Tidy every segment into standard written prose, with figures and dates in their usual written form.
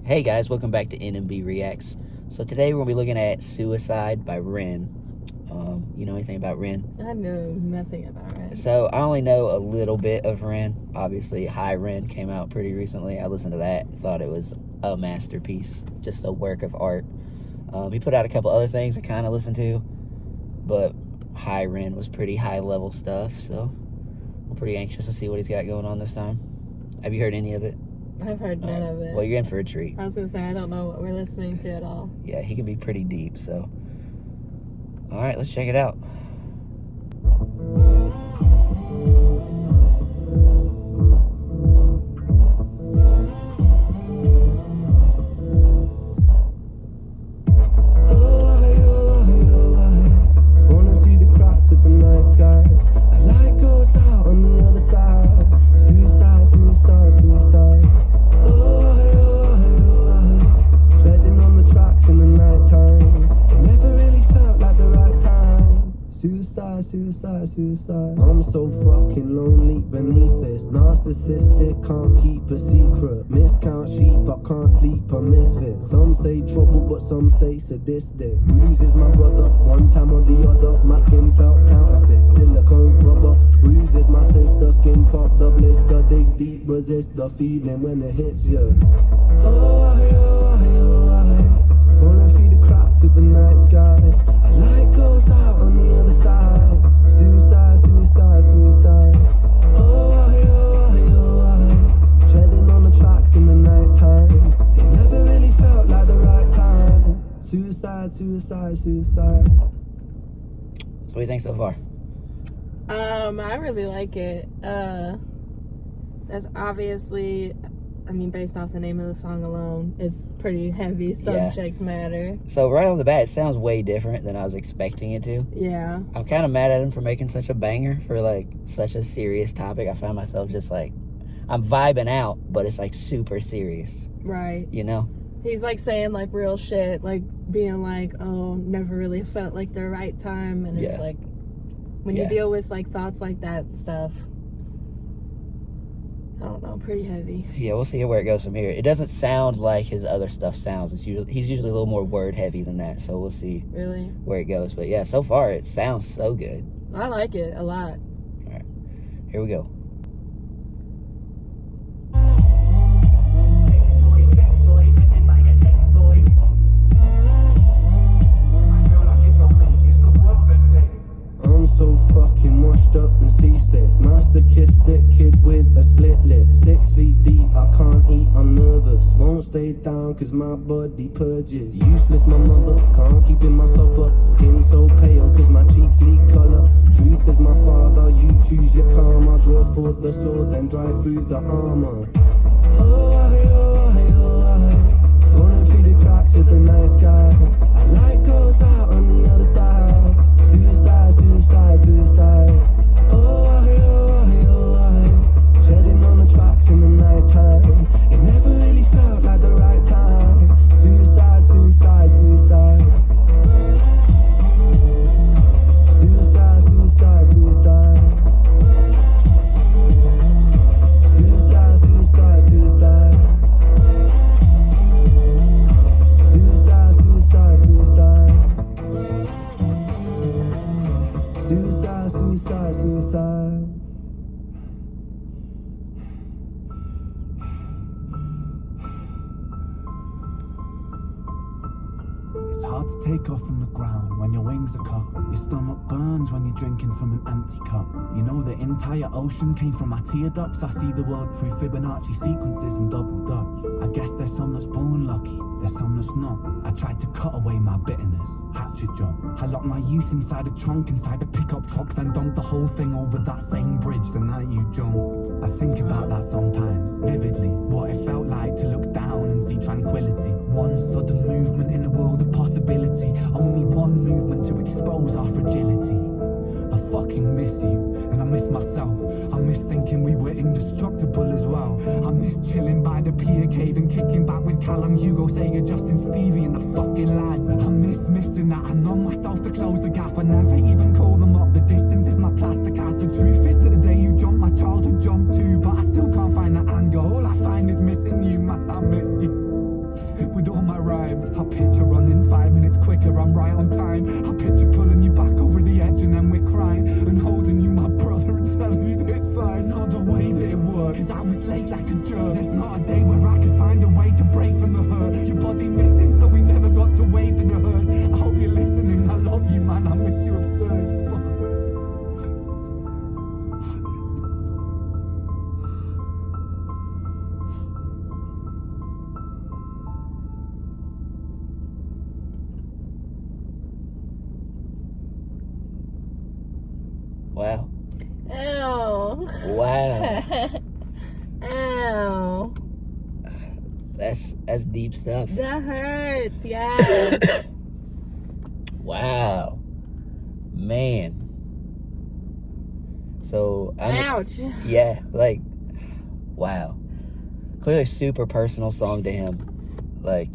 Hey guys, welcome back to NMB Reacts. So today we're going to be looking at Suicide by Ren. You know anything about Ren? I know nothing about Ren. So I only know a little bit of Ren. Obviously, High Ren came out pretty recently. I listened to that, thought it was a masterpiece, just a work of art. He put out a couple other things I kind of listened to, but High Ren was pretty high level stuff, so I'm pretty anxious to see what he's got going on this time. Have you heard any of it? I've heard none of it. Well, you're in for a treat. I was going to say, I don't know what we're listening to at all. Yeah, he can be pretty deep, so. All right, let's check it out. Falling through the cracks of the night sky. A light goes out on the other side. Suicide, suicide, suicide. Treading on the tracks in the night time. It never really felt like the right time. Suicide, suicide, suicide. I'm so fucking lonely beneath this. Narcissistic, can't keep a secret. Miscount sheep, but can't sleep, a misfit. Some say trouble, but some say sadistic. Bruises my brother, one time or the other. My skin felt counterfeit, silicone rubber. Bruises my sister, skin pop the blister. Dig deep, resist the feeling when it hits you. Falling through the cracks of the night sky. A light goes out on the other side. Suicide, suicide, suicide. Treading on the tracks in the night time. It never really felt like the right time. Suicide, suicide, suicide. So what do you think so far? I really like it. That's obviously, I mean, based off the name of the song alone, it's pretty heavy subject matter. So right off the bat, it sounds way different than I was expecting it to. Yeah. I'm kind of mad at him for making such a banger for, like, such a serious topic. I find myself just, like, I'm vibing out, but it's, like, super serious. Right. You know? He's, like, saying, like, real shit, like, being like, oh, never really felt like the right time. And it's, like, when you deal with, like, thoughts like that stuff, I don't know, pretty heavy. Yeah, we'll see where it goes from here. It doesn't sound like his other stuff sounds. He's usually a little more word heavy than that, so we'll see where it goes. But yeah, so far it sounds so good. I like it a lot. All right, here we go. I'm so fucking washed up and seasick. Masochistic kid with a split lip. 6 feet deep, I can't eat, I'm nervous. Won't stay down cause my body purges. Useless my mother, can't keep in my supper. Skin so pale cause my cheeks leak colour. Truth is my father, you choose your karma. Draw for the sword, then drive through the armor. Falling through the cracks of the night sky. A light goes out on the other side. Suicide, suicide, suicide. Treading on the tracks in the night time. It never really felt like the right time. Suicide, suicide, suicide. Suicide, suicide, suicide. Suicide, suicide, suicide. Suicide, suicide, suicide. Suicide, suicide, suicide. It's hard to take off from the ground when your wings are cut. Your stomach burns when you're drinking from an empty cup. You know the entire ocean came from my tear ducts. I see the world through Fibonacci sequences and double dutch. I guess there's some that's born lucky, there's some that's not. I tried to cut away my bitterness, hatchet job. I locked my youth inside a trunk, inside a pickup truck, then dumped the whole thing over that same bridge the night you jumped. I think about that sometimes, vividly. What it felt like to look down and see tranquility. One sudden movement in a world of possibility. Only one movement to expose our fragility. I fucking miss you, and I miss myself. I miss thinking we were indestructible as well. I miss chilling by the pier cave and kicking back with Callum, Hugo, Sega, Justin, Stevie and the fucking lads. I miss missing that. I numb myself to close the gap. I never even call them up. The distance is my plastic as the truth is to the day you jump. My childhood jumped too, but I still can't find that anger. All I find is missing you, man. I miss you. picture running 5 minutes quicker, I'm right on time. I picture pulling you back over the edge and then we're crying and holding you, my brother, and telling you that it's fine. Not the way that it works, cause I was late like a jerk. There's not a day where I can find a way to break from the hurt. Your body missing, so we never got to wave to the hearse. I hope you're listening, I love you, man, I miss you absurd. Fuck. Wow. Ow. Wow. Ow. That's deep stuff. That hurts, yeah. Wow. Man. So Ouch. Yeah, like, wow. Clearly super personal song to him. Like,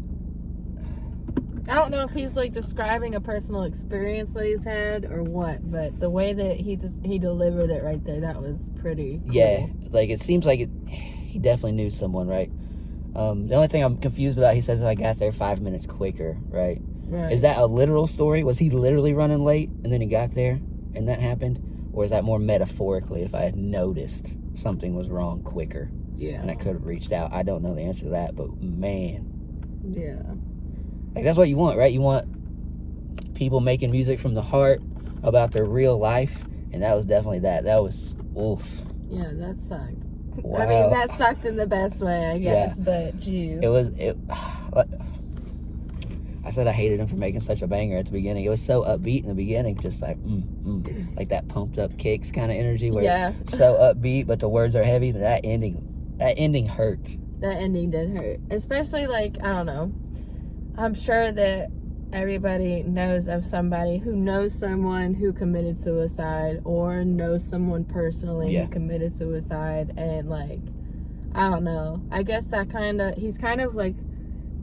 I don't know if he's like describing a personal experience that he's had or what, but the way that he delivered it right there, that was pretty cool. yeah, like it seems like he definitely knew someone, right? The only thing I'm confused about, he says I got there 5 minutes quicker, right? Right. Is that a literal story? Was he literally running late and then he got there and that happened? Or is that more metaphorically, if I had noticed something was wrong quicker Yeah. and I could have reached out? I don't know the answer to that, but man. Yeah. Like, that's what you want, right? You want people making music from the heart about their real life, and that was definitely that. That was, oof. Yeah, that sucked. Wow. I mean, that sucked in the best way, I guess, but jeez. I said I hated him for making such a banger at the beginning. It was so upbeat in the beginning, just like, like that pumped up kicks kind of energy where it's so upbeat, but the words are heavy. But that ending hurt. That ending did hurt. Especially, like, I don't know. I'm sure that everybody knows of somebody who knows someone who committed suicide or knows someone personally who committed suicide. And, like, I don't know. I guess he's kind of, like,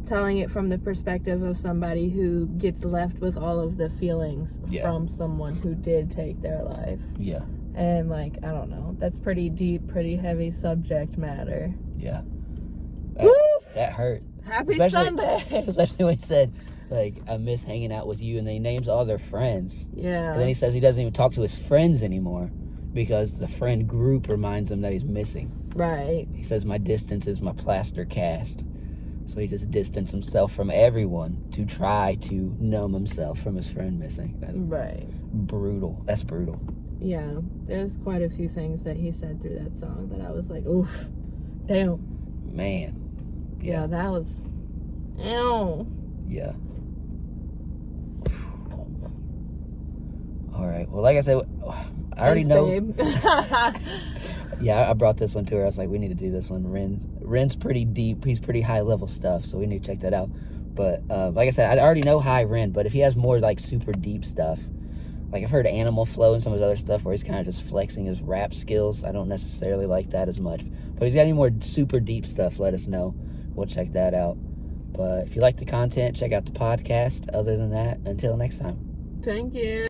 telling it from the perspective of somebody who gets left with all of the feelings from someone who did take their life. Yeah. And, like, I don't know. That's pretty deep, pretty heavy subject matter. Yeah. Woo! That hurt. Happy Sunday. Sunday. Especially when he said, like, I miss hanging out with you, and then he names all their friends. Yeah. And then he says he doesn't even talk to his friends anymore because the friend group reminds him that he's missing. Right. He says, my distance is my plaster cast. So he just distanced himself from everyone to try to numb himself from his friend missing. That's brutal. That's brutal. Yeah. There's quite a few things that he said through that song that I was like, oof. Damn. Man. Yeah, that was... Ow. Yeah. All right. Well, like I said, I already know. Babe. Yeah, I brought this one to her. I was like, we need to do this one. Ren's pretty deep. He's pretty high level stuff, so we need to check that out. But like I said, I already know high Ren, but if he has more like super deep stuff, like I've heard Animal Flow and some of his other stuff where he's kind of just flexing his rap skills. I don't necessarily like that as much. But if he's got any more super deep stuff, let us know. We'll check that out. But if you like the content, check out the podcast. Other than that, until next time. Thank you.